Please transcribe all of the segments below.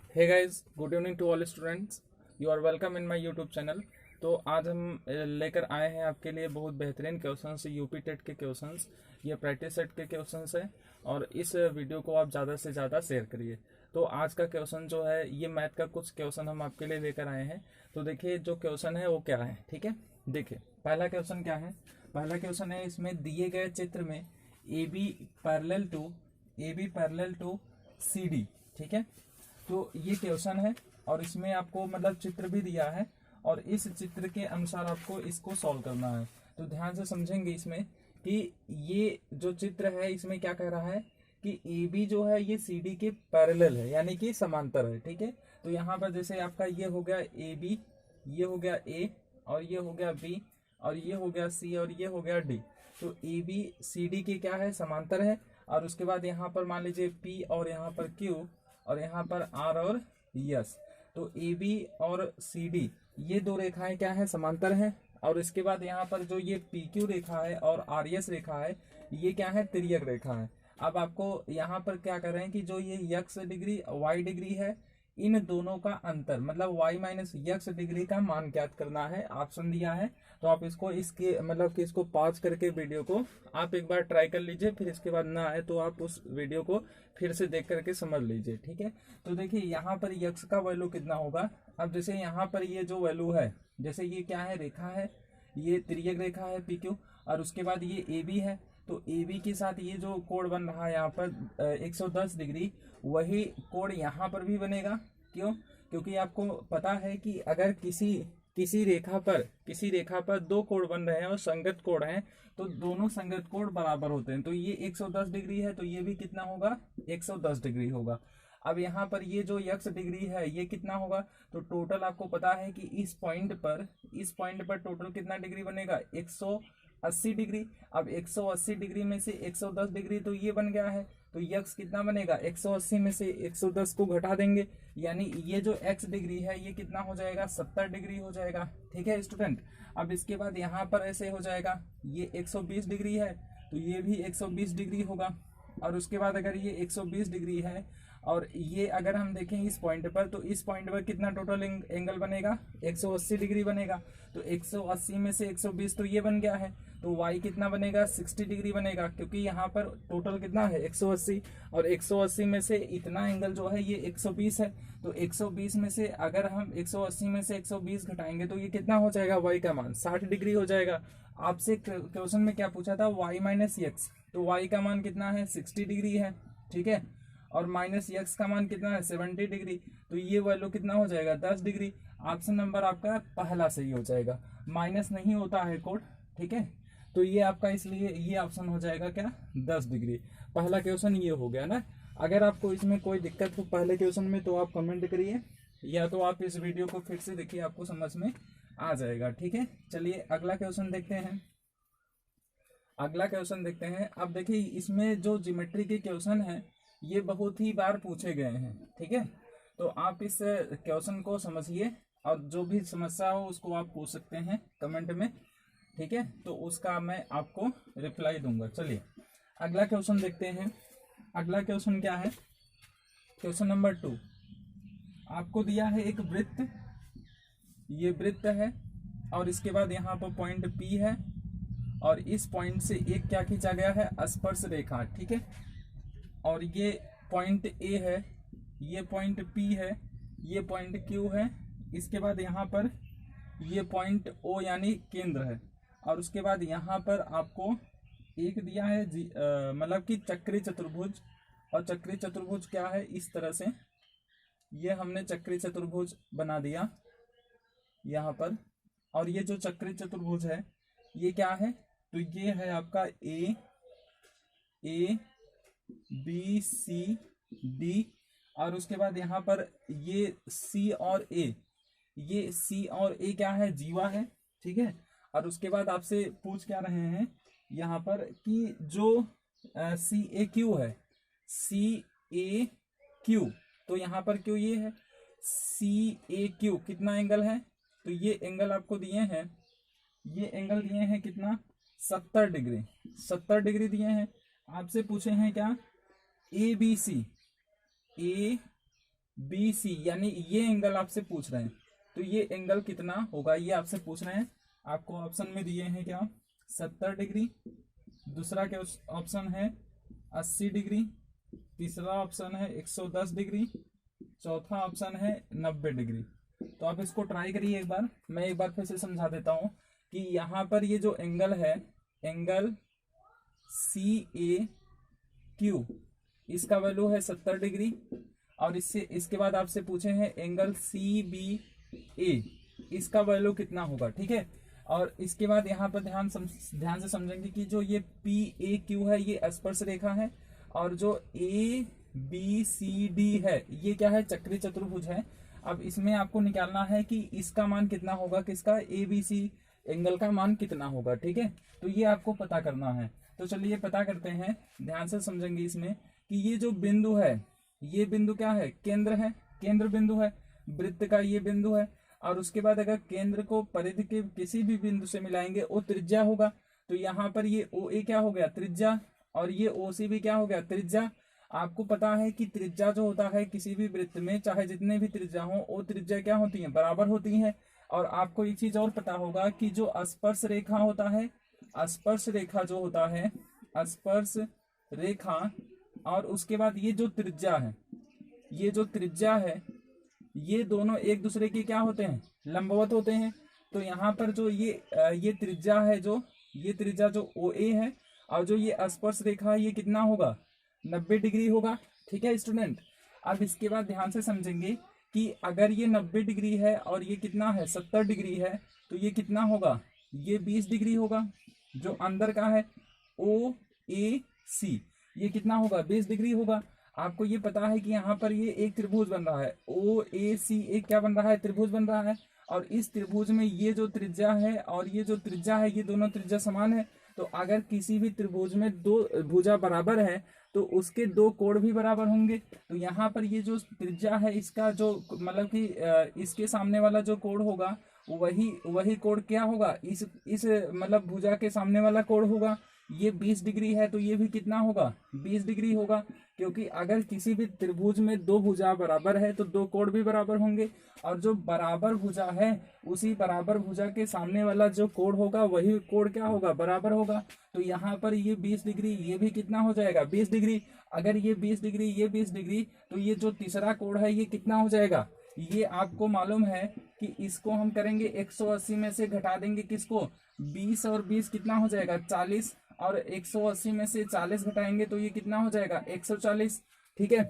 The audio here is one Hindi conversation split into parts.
Hey guys, good evening to all students. You are welcome in my YouTube channel. तो आज हम लेकर आए हैं आपके लिए बहुत बेहतरीन क्वेश्चंस, यूपी टेट के क्वेश्चंस, ये प्रैक्टिस सेट के क्वेश्चंस हैं। और इस वीडियो को आप ज़्यादा से ज़्यादा शेयर करिए। तो आज का क्वेश्चन जो है ये मैथ का कुछ क्वेश्चन हम आपके लिए लेकर आए हैं। तो देखिए जो क्वेश्चन है वो क्या है, ठीक है। देखिए पहला क्वेश्चन क्या है। पहला क्वेश्चन है, इसमें दिए गए चित्र में A B parallel to C D, ठीक है। तो ये क्वेश्चन है और इसमें आपको मतलब चित्र भी दिया है और इस चित्र के अनुसार आपको इसको सॉल्व करना है। तो ध्यान से समझेंगे इसमें कि ये जो चित्र है इसमें क्या कह रहा है कि ए बी जो है ये सी डी के पैरेलल है, यानी कि समांतर है, ठीक है। तो यहाँ पर जैसे आपका ये हो गया ए बी, ये हो गया ए, और ये हो गया बी, और ये हो गया सी, और ये हो गया डी। तो ए बी सी डी के क्या है, समांतर है। और उसके बाद यहाँ पर मान लीजिए पी, और यहाँ पर क्यू, और यहाँ पर आर और यस। तो ए बी और सी डी ये दो रेखाएं क्या है, समांतर हैं। और इसके बाद यहाँ पर जो ये पी क्यू रेखा है और आर एस रेखा है ये क्या है, तिर्यक रेखा है। अब आपको यहाँ पर क्या कर रहे हैं कि जो ये यक्स डिग्री वाई डिग्री है इन दोनों का अंतर मतलब y माइनस यक्स डिग्री का मान ज्ञात करना है, ऑप्शन दिया है। तो आप इसको इसके मतलब कि इसको पॉज करके वीडियो को आप एक बार ट्राई कर लीजिए, फिर इसके बाद ना आए तो आप उस वीडियो को फिर से देख करके समझ लीजिए, ठीक है। तो देखिए यहाँ पर यक्स का वैल्यू कितना होगा। अब जैसे यहाँ पर ये जो वैल्यू है, जैसे ये क्या है, रेखा है, ये तिर्यक रेखा है पी क्यू, और उसके बाद ये ए बी है। तो ए बी के साथ ये जो कोण बन रहा है यहाँ पर 110 डिग्री, वही कोण यहाँ पर भी बनेगा। क्यों? क्योंकि आपको पता है कि अगर किसी रेखा पर दो कोण बन रहे हैं और संगत कोण हैं तो दोनों संगत कोण बराबर होते हैं। तो ये 110 डिग्री है तो ये भी कितना होगा, 110 डिग्री होगा। अब यहाँ पर ये जो यक्स डिग्री है ये कितना होगा, तो टोटल आपको पता है कि इस पॉइंट पर टोटल कितना डिग्री बनेगा, 180 डिग्री। अब 180 डिग्री में से 110 डिग्री तो ये बन गया है। तो यक्स कितना बनेगा, 180 में से 110 को घटा देंगे, यानी ये जो एक्स डिग्री है ये कितना हो जाएगा, 70 डिग्री हो जाएगा, ठीक है स्टूडेंट। अब इसके बाद यहाँ पर ऐसे हो जाएगा, ये 120 डिग्री है तो ये भी 120 डिग्री होगा। और उसके बाद अगर ये 120 डिग्री है और ये अगर हम देखें इस पॉइंट पर, तो इस पॉइंट पर कितना टोटल एंगल बनेगा, 180 डिग्री बनेगा। तो 180 में से 120 तो ये बन गया है। तो y कितना बनेगा, 60 डिग्री बनेगा, क्योंकि यहाँ पर टोटल कितना है 180, और 180 में से इतना एंगल जो है ये 120 है। तो 120 में से अगर हम 180 में से 120 घटाएंगे तो ये कितना हो जाएगा, y का मान 60 डिग्री हो जाएगा। आपसे क्वेश्चन में क्या पूछा था, y माइनस यक्स, तो y का मान कितना है, 60 डिग्री है, ठीक है। और माइनस यक्स का मान कितना है, 70 डिग्री। तो ये वैल्यू कितना हो जाएगा, 10 डिग्री। ऑप्शन नंबर आपका पहला सही हो जाएगा, माइनस नहीं होता है कोड, ठीक है। तो ये आपका इसलिए ये ऑप्शन हो जाएगा क्या, 10 डिग्री। पहला क्वेश्चन ये हो गया ना। अगर आपको इसमें कोई दिक्कत हो पहले क्वेश्चन में तो आप कमेंट करिए, या तो आप इस वीडियो को फिर से देखिए, आपको समझ में आ जाएगा, ठीक है। चलिए अगला क्वेश्चन देखते हैं। अब देखिए इसमें जो ज्योमेट्री के क्वेश्चन है ये बहुत ही बार पूछे गए हैं, ठीक है। तो आप इस क्वेश्चन को समझिए और जो भी समस्या हो उसको आप पूछ सकते हैं कमेंट में, ठीक है। तो उसका मैं आपको रिप्लाई दूंगा। चलिए अगला क्वेश्चन देखते हैं। अगला क्वेश्चन क्या है, क्वेश्चन नंबर 2। आपको दिया है एक वृत्त, ये वृत्त है, और इसके बाद यहाँ पर पॉइंट P है, और इस पॉइंट से एक क्या खींचा गया है, स्पर्श रेखा, ठीक है। और ये पॉइंट A है, ये पॉइंट P है, ये पॉइंट Q है, इसके बाद यहाँ पर ये पॉइंट O यानी केंद्र है। और उसके बाद यहाँ पर आपको एक दिया है मतलब कि चक्री चतुर्भुज। और चक्री चतुर्भुज क्या है, इस तरह से ये हमने चक्री चतुर्भुज बना दिया यहाँ पर। और ये जो चक्री चतुर्भुज है ये क्या है, तो ये है आपका A B C D, और उसके बाद यहाँ पर ये C और A, ये C और A क्या है, जीवा है, ठीक है। और उसके बाद आपसे पूछ क्या रहे हैं यहाँ पर कि जो CAQ है, CAQ, तो यहाँ पर क्यों ये है CAQ कितना एंगल है, तो ये एंगल आपको दिए हैं, ये एंगल दिए हैं कितना, 70 डिग्री, 70 डिग्री दिए हैं। आपसे पूछे हैं क्या, ABC BC, यानी ये एंगल आपसे पूछ रहे हैं, तो ये एंगल कितना होगा ये आपसे पूछ रहे हैं। आपको ऑप्शन में दिए हैं क्या, 70 डिग्री, दूसरा क्या ऑप्शन है 80 डिग्री, तीसरा ऑप्शन है 110 डिग्री, चौथा ऑप्शन है 90 डिग्री। तो आप इसको ट्राई करिए एक बार, मैं एक बार फिर से समझा देता हूं कि यहाँ पर ये जो एंगल है, एंगल CAQ, इसका वैल्यू है 70 डिग्री, और इससे इसके बाद आपसे पूछे हैं एंगल CBA, इसका वैल्यू कितना होगा, ठीक है। और इसके बाद यहाँ पर ध्यान से समझेंगे कि जो ये PAQ है ये स्पर्श रेखा है, और जो ABCD है ये क्या है, चक्री चतुर्भुज है। अब इसमें आपको निकालना है कि इसका मान कितना होगा, किसका, ABC एंगल का मान कितना होगा, ठीक है। तो ये आपको पता करना है। तो चलिए पता करते हैं, ध्यान से समझेंगे इसमें कि ये जो बिंदु है, ये बिंदु क्या है, केंद्र है, केंद्र बिंदु है वृत्त का, ये बिंदु है। और उसके बाद अगर केंद्र को परिधि के किसी भी बिंदु से मिलाएंगे वो त्रिज्या होगा। तो यहाँ पर ये OA क्या हो गया, त्रिज्या, और ये OC भी क्या हो गया, त्रिज्या। आपको पता है कि त्रिज्या जो होता है किसी भी वृत्त में, चाहे जितने भी त्रिज्या हो, वो त्रिज्या क्या होती है, बराबर होती है। और आपको एक चीज और पता होगा कि जो स्पर्श रेखा होता है, स्पर्श रेखा जो होता है, स्पर्श रेखा, और उसके बाद ये जो त्रिज्या है, ये जो त्रिज्या है, ये दोनों एक दूसरे के क्या होते हैं, लंबवत होते हैं। तो यहाँ पर जो ये त्रिज्या है, जो ये त्रिज्या जो OA है, और जो ये स्पर्श रेखा है ये कितना होगा, 90 डिग्री होगा, ठीक है स्टूडेंट। अब इसके बाद ध्यान से समझेंगे कि अगर ये 90 डिग्री है और ये कितना है, 70 डिग्री है, तो ये कितना होगा, ये 20 डिग्री होगा। जो अंदर का है OAC, ये कितना होगा, 20 डिग्री होगा। आपको ये पता है कि यहाँ पर ये एक त्रिभुज बन रहा है, OAC एक क्या बन रहा है, त्रिभुज बन रहा है। और इस त्रिभुज में ये जो त्रिज्या है और ये जो त्रिज्या है, ये दोनों त्रिज्या समान है। तो अगर किसी भी त्रिभुज में दो भुजा बराबर है तो उसके दो कोण भी बराबर होंगे। तो यहाँ पर ये जो त्रिज्या है, इसका जो मतलब कि इसके सामने वाला जो कोण होगा वही कोण क्या होगा, इस मतलब भुजा के सामने वाला कोण होगा। ये 20 डिग्री है तो ये भी कितना होगा, 20 डिग्री होगा। क्योंकि अगर किसी भी त्रिभुज में दो भुजा बराबर है तो दो कोण भी बराबर होंगे, और जो बराबर भुजा है उसी बराबर भुजा के सामने वाला जो कोण होगा वही कोण क्या होगा, बराबर होगा। तो यहाँ पर ये 20 डिग्री, ये भी कितना हो जाएगा, 20 डिग्री। अगर ये 20 डिग्री, ये 20 डिग्री, तो ये जो तीसरा कोण है ये कितना हो जाएगा। ये आपको मालूम है कि इसको हम करेंगे 180 में से घटा देंगे किसको, 20 और 20 कितना हो जाएगा, 40, और 180 में से 40 घटाएंगे तो ये कितना हो जाएगा, 140, ठीक है।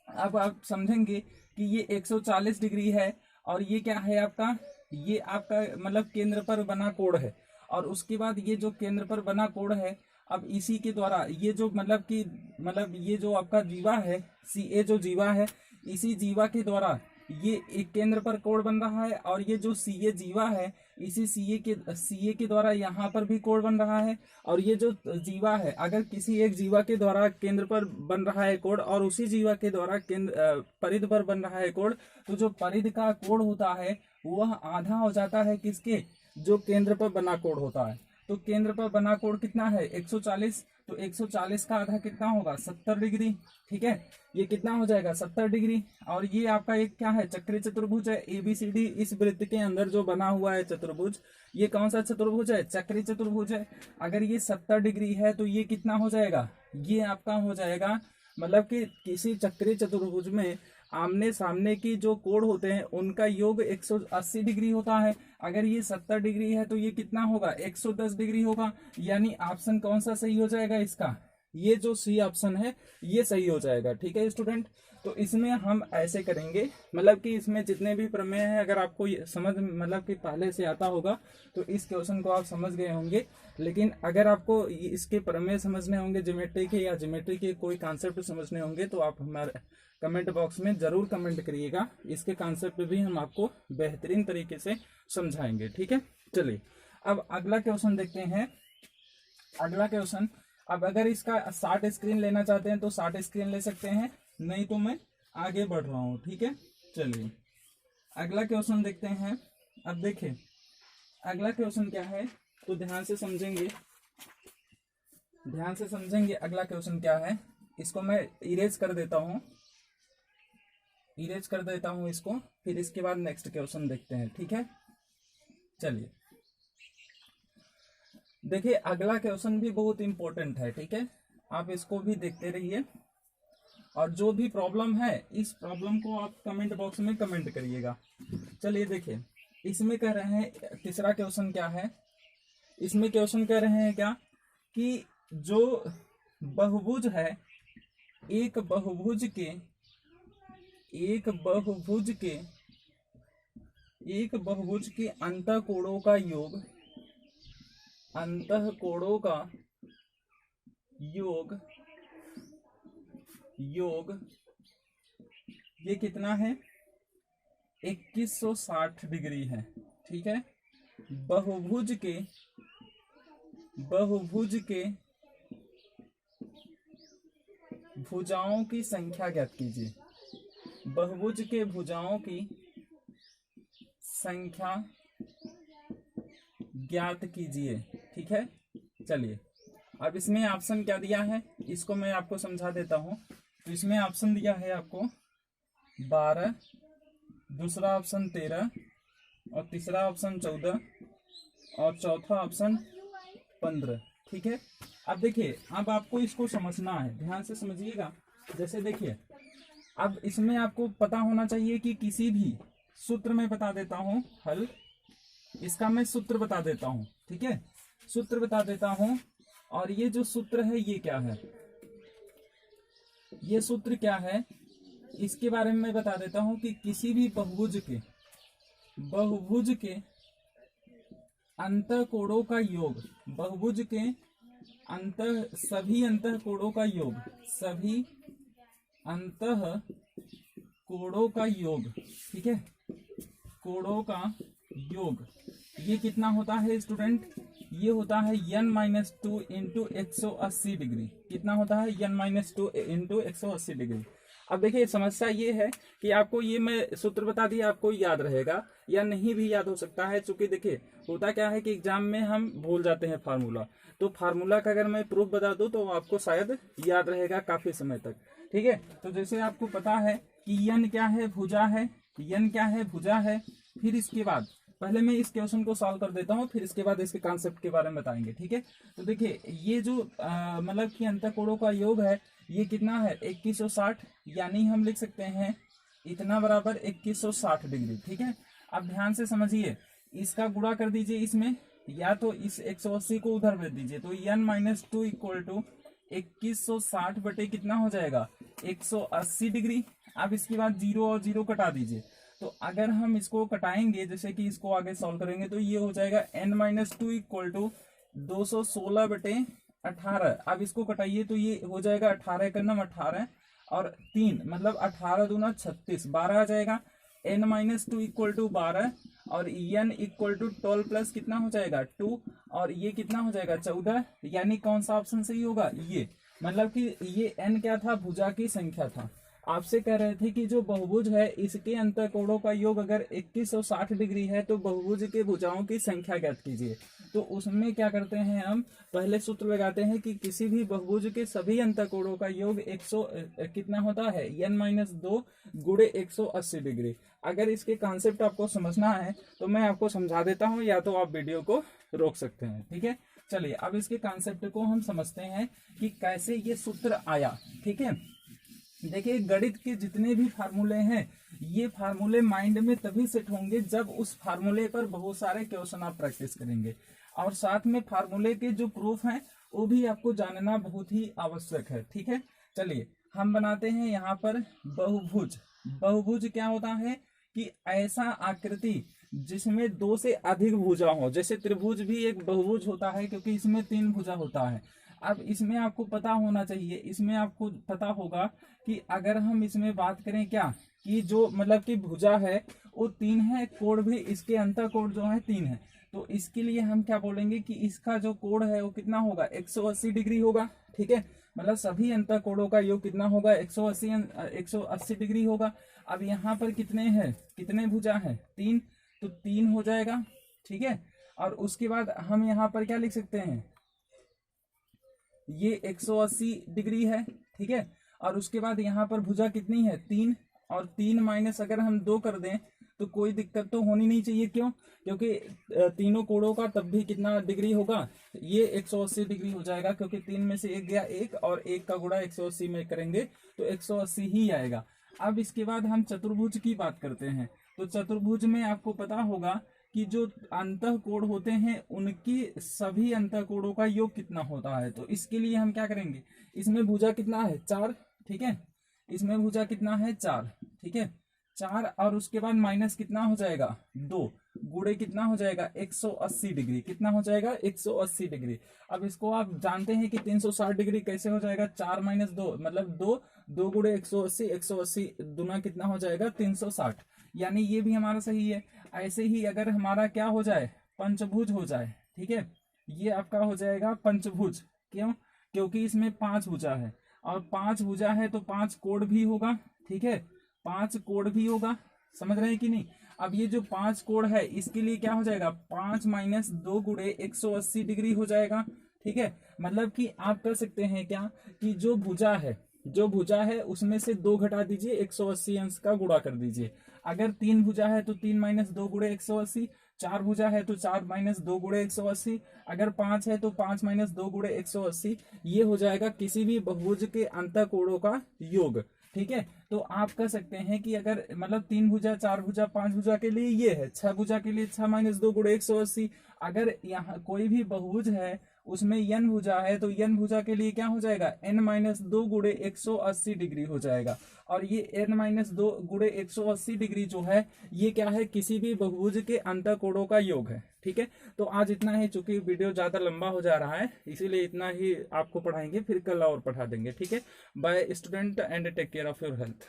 अब आप समझेंगे कि ये 140 डिग्री है, और ये क्या है आपका, ये आपका मतलब केंद्र पर बना कोण है। और उसके बाद ये जो केंद्र पर बना कोण है, अब इसी के द्वारा ये जो मतलब ये जो आपका जीवा है, CA जो जीवा है, इसी जीवा के द्वारा ये एक केंद्र पर कोण बन रहा है, और ये जो CA जीवा है, इसी CA के द्वारा यहाँ पर भी कोण बन रहा है। और ये जो जीवा है, अगर किसी एक जीवा के द्वारा केंद्र पर बन रहा है कोण, और उसी जीवा के द्वारा परिधि पर बन रहा है कोण, तो जो परिधि का कोण होता है वह आधा हो जाता है किसके, जो केंद्र पर बना कोण होता है। तो केंद्र पर बना कोण कितना है, 140, तो 140 का आधा कितना होगा, 70 डिग्री, ठीक है। ये कितना हो जाएगा, 70 डिग्री। और ये आपका एक क्या है, चक्री चतुर्भुज है, ABCD इस वृत्त के अंदर जो बना हुआ है चतुर्भुज, ये कौन सा चतुर्भुज है, चक्री चतुर्भुज है। अगर ये 70 डिग्री है तो ये कितना हो जाएगा, ये आपका हो जाएगा मतलब कि किसी चक्री चतुर्भुज में आमने सामने की जो कोण होते हैं उनका योग 180 डिग्री होता है। अगर ये 70 डिग्री है तो ये कितना होगा, 110 डिग्री होगा। यानी ऑप्शन कौन सा सही हो जाएगा इसका, ये जो C ऑप्शन है ये सही हो जाएगा, ठीक है स्टूडेंट। तो इसमें हम ऐसे करेंगे, मतलब कि इसमें जितने भी प्रमेय हैं, अगर आपको ये समझ मतलब कि पहले से आता होगा तो इस क्वेश्चन को आप समझ गए होंगे। लेकिन अगर आपको इसके प्रमेय समझने होंगे ज्योमेट्री के, या ज्योमेट्री के कोई कॉन्सेप्ट समझने होंगे, तो आप हमारे कमेंट बॉक्स में जरूर कमेंट करिएगा। इसके कॉन्सेप्ट भी हम आपको बेहतरीन तरीके से समझाएंगे, ठीक है। चलिए अब अगला क्वेश्चन देखते हैं। अगला क्वेश्चन, अब अगर इसका 60 स्क्रीन लेना चाहते हैं तो 60 स्क्रीन ले सकते हैं, नहीं तो मैं आगे बढ़ रहा हूँ, ठीक है। चलिए अगला क्वेश्चन देखते हैं। अब देखिए अगला क्वेश्चन क्या है, तो ध्यान से समझेंगे, ध्यान से समझेंगे। अगला क्वेश्चन क्या है, इसको मैं इरेज कर देता हूँ, इरेज कर देता हूं इसको, फिर इसके बाद नेक्स्ट क्वेश्चन देखते हैं, ठीक है। चलिए देखिए अगला क्वेश्चन भी बहुत इंपॉर्टेंट है, ठीक है, आप इसको भी देखते रहिए और जो भी प्रॉब्लम है इस प्रॉब्लम को आप कमेंट बॉक्स में कमेंट करिएगा। चलिए देखिए इसमें कह रहे हैं, तीसरा क्वेश्चन क्या है, इसमें क्वेश्चन कह रहे हैं क्या कि जो बहुभुज है एक बहुभुज के अंतःकोणों का योग ये कितना है, 2160 डिग्री है, ठीक है। बहुभुज के भुजाओं की संख्या ज्ञात कीजिए, बहुभुज के भुजाओं की संख्या ज्ञात कीजिए, ठीक है। चलिए अब इसमें ऑप्शन क्या दिया है इसको मैं आपको समझा देता हूं। तो इसमें ऑप्शन दिया है आपको 12, दूसरा ऑप्शन 13 और तीसरा ऑप्शन 14 और चौथा ऑप्शन 15, ठीक है। अब देखिए अब आपको इसको समझना है, ध्यान से समझिएगा। जैसे देखिए अब इसमें आपको पता होना चाहिए कि किसी भी सूत्र में बता देता हूं हल, इसका मैं सूत्र बता देता हूं, ठीक है, सूत्र बता देता हूं। और ये जो सूत्र है ये क्या है, ये सूत्र क्या है इसके बारे में मैं बता देता हूं कि किसी भी बहुभुज के अंतःकोणों का योग, बहुभुज के सभी अंतःकोणों का योग, ठीक है, कोणों का योग ये कितना होता है स्टूडेंट, ये होता है n-2 इंटू 180 डिग्री। कितना होता है n-2 इंटू 180 डिग्री। अब देखिए समस्या ये है कि आपको ये मैं सूत्र बता दिया, आपको याद रहेगा या नहीं भी याद हो सकता है, चूंकि देखिए होता क्या है कि एग्जाम में हम भूल जाते हैं फार्मूला, तो फार्मूला का अगर मैं प्रूफ बता दूं तो आपको शायद याद रहेगा काफी समय तक, ठीक है। तो जैसे आपको पता है कि n क्या है, भुजा है, n क्या है, भुजा है। फिर इसके बाद पहले मैं इस क्वेश्चन को सॉल्व कर देता हूँ, फिर इसके बाद इसके कॉन्सेप्ट के बारे में बताएंगे, ठीक है। तो देखिए ये जो मतलब कि अंतःकोणों का योग है ये कितना है 2160, यानी हम लिख सकते हैं इतना बराबर 2160 डिग्री, ठीक है। अब ध्यान से समझिए, इसका गुणा कर दीजिए इसमें, या तो इस 180 को उधर भेज दीजिए, तो n-2 इक्वल टू 2160 बटे कितना हो जाएगा 180 डिग्री। अब इसके बाद 0 और 0 कटा दीजिए, तो अगर हम इसको कटाएंगे जैसे कि इसको आगे सॉल्व करेंगे तो ये हो जाएगा n-2 इक्वल टू 216 बटे 18। अब इसको कटाइए तो ये हो जाएगा 18 का नम 18 और 3 मतलब 18 दूना 36, 12 आ जाएगा। n-2 इक्वल टू 12 और n इक्वल टू 12 प्लस कितना हो जाएगा 2 और ये कितना हो जाएगा 14, यानी कौन सा ऑप्शन सही होगा, ये मतलब कि ये n क्या था, भुजा की संख्या था। आपसे कह रहे थे कि जो बहुभुज है इसके अंतःकोणों का योग अगर 2160 डिग्री है तो बहुभुज के भुजाओं की संख्या ज्ञात कीजिए। तो उसमें क्या करते हैं, हम पहले सूत्र लगाते हैं कि किसी भी बहुभुज के सभी अंतःकोणों का योग 100 कितना होता है n-2 गुणे 180 डिग्री। अगर इसके कॉन्सेप्ट आपको समझना है तो मैं आपको समझा देता हूं, या तो आप वीडियो को रोक सकते हैं, ठीक है। चलिए अब इसके कॉन्सेप्ट को हम समझते हैं कि कैसे ये सूत्र आया, ठीक है। देखिए गणित के जितने भी फार्मूले हैं ये फार्मूले माइंड में तभी सेट होंगे जब उस फार्मूले पर बहुत सारे क्वेश्चन आप प्रैक्टिस करेंगे, और साथ में फार्मूले के जो प्रूफ हैं वो भी आपको जानना बहुत ही आवश्यक है, ठीक है। चलिए हम बनाते हैं यहाँ पर बहुभुज। बहुभुज क्या होता है कि ऐसा आकृति जिसमें 2 से अधिक भुजा हो, जैसे त्रिभुज भी एक बहुभुज होता है क्योंकि इसमें 3 भुजा होता है। अब इसमें आपको पता होना चाहिए, इसमें आपको पता होगा कि अगर हम इसमें बात करें क्या कि जो मतलब कि भुजा है वो 3 है, कोण भी इसके अंतःकोण जो है 3 है, तो इसके लिए हम क्या बोलेंगे कि इसका जो कोण है वो कितना होगा 180 डिग्री होगा, ठीक है। मतलब सभी अंतःकोणों का योग कितना होगा 180 डिग्री होगा। अब यहाँ पर कितने हैं, कितने भुजा है 3, तो 3 हो जाएगा, ठीक है। और उसके बाद हम यहाँ पर क्या लिख सकते हैं, ये 180 डिग्री है, ठीक है। और उसके बाद यहाँ पर भुजा कितनी है 3 और 3 माइनस अगर हम 2 कर दें तो कोई दिक्कत तो होनी नहीं चाहिए। क्यों? क्योंकि तीनों कोणों का तब भी कितना डिग्री होगा, ये 180 डिग्री हो जाएगा, क्योंकि 3 में से 1 गया 1 और 1 का गुणा 180 में करेंगे तो 180 ही आएगा। अब इसके बाद हम चतुर्भुज की बात करते हैं। तो चतुर्भुज में आपको पता होगा कि जो अंतःकोण होते हैं उनकी सभी अंतःकोणों का योग कितना होता है। तो इसके लिए हम क्या करेंगे, इसमें भुजा कितना है 4, ठीक है, इसमें भुजा कितना है 4, ठीक है, 4 और उसके बाद माइनस कितना हो जाएगा 2, गुणे कितना हो जाएगा 180 डिग्री, कितना हो जाएगा 180 डिग्री। अब इसको आप जानते हैं कि 360 डिग्री कैसे हो जाएगा, 4 माइनस 2 मतलब 2 गुणे 180, 180 दुना कितना हो जाएगा 360, यानी ये भी हमारा सही है। ऐसे ही अगर हमारा क्या हो जाए पंचभुज हो जाए, ठीक है, ये आपका हो जाएगा पंचभुज। क्यों? क्योंकि इसमें 5 भुजा है और 5 भुजा है तो 5 कोण भी होगा, ठीक है, 5 कोण भी होगा, समझ रहे हैं कि नहीं। अब ये जो 5 कोण है इसके लिए क्या हो जाएगा 5 माइनस 2 गुणे 180 डिग्री हो जाएगा, ठीक है। मतलब कि आप कर सकते हैं क्या कि जो भुजा है उसमें से 2 घटा दीजिए, 180 अंश का गुणा कर दीजिए। अगर 3 भुजा है तो 3 माइनस 2 गुणे 180, 4 भुजा है तो 4 माइनस 2 गुणे 180, अगर 5 है तो 5 माइनस 2 गुणे 180। ये हो जाएगा किसी भी बहुभुज के अंतःकोणों का योग, ठीक है। तो आप कह सकते हैं कि अगर मतलब 3 भुजा 4 भुजा 5 भुजा के लिए ये है, 6 भुजा के लिए 6 माइनस 2 गुणे 180। अगर यहाँ कोई भी बहुभुज है उसमें n भुजा है तो n भुजा के लिए क्या हो जाएगा n माइनस 2 गुणे 180 डिग्री हो जाएगा। और ये n माइनस 2 गुणे 180 डिग्री जो है ये क्या है, किसी भी बहुभुज के अंतःकोणों का योग है, ठीक है। तो आज इतना ही, चूंकि वीडियो ज्यादा लंबा हो जा रहा है इसीलिए इतना ही आपको पढ़ाएंगे, फिर कल और पढ़ा देंगे, ठीक है। Bye student and take care of your health.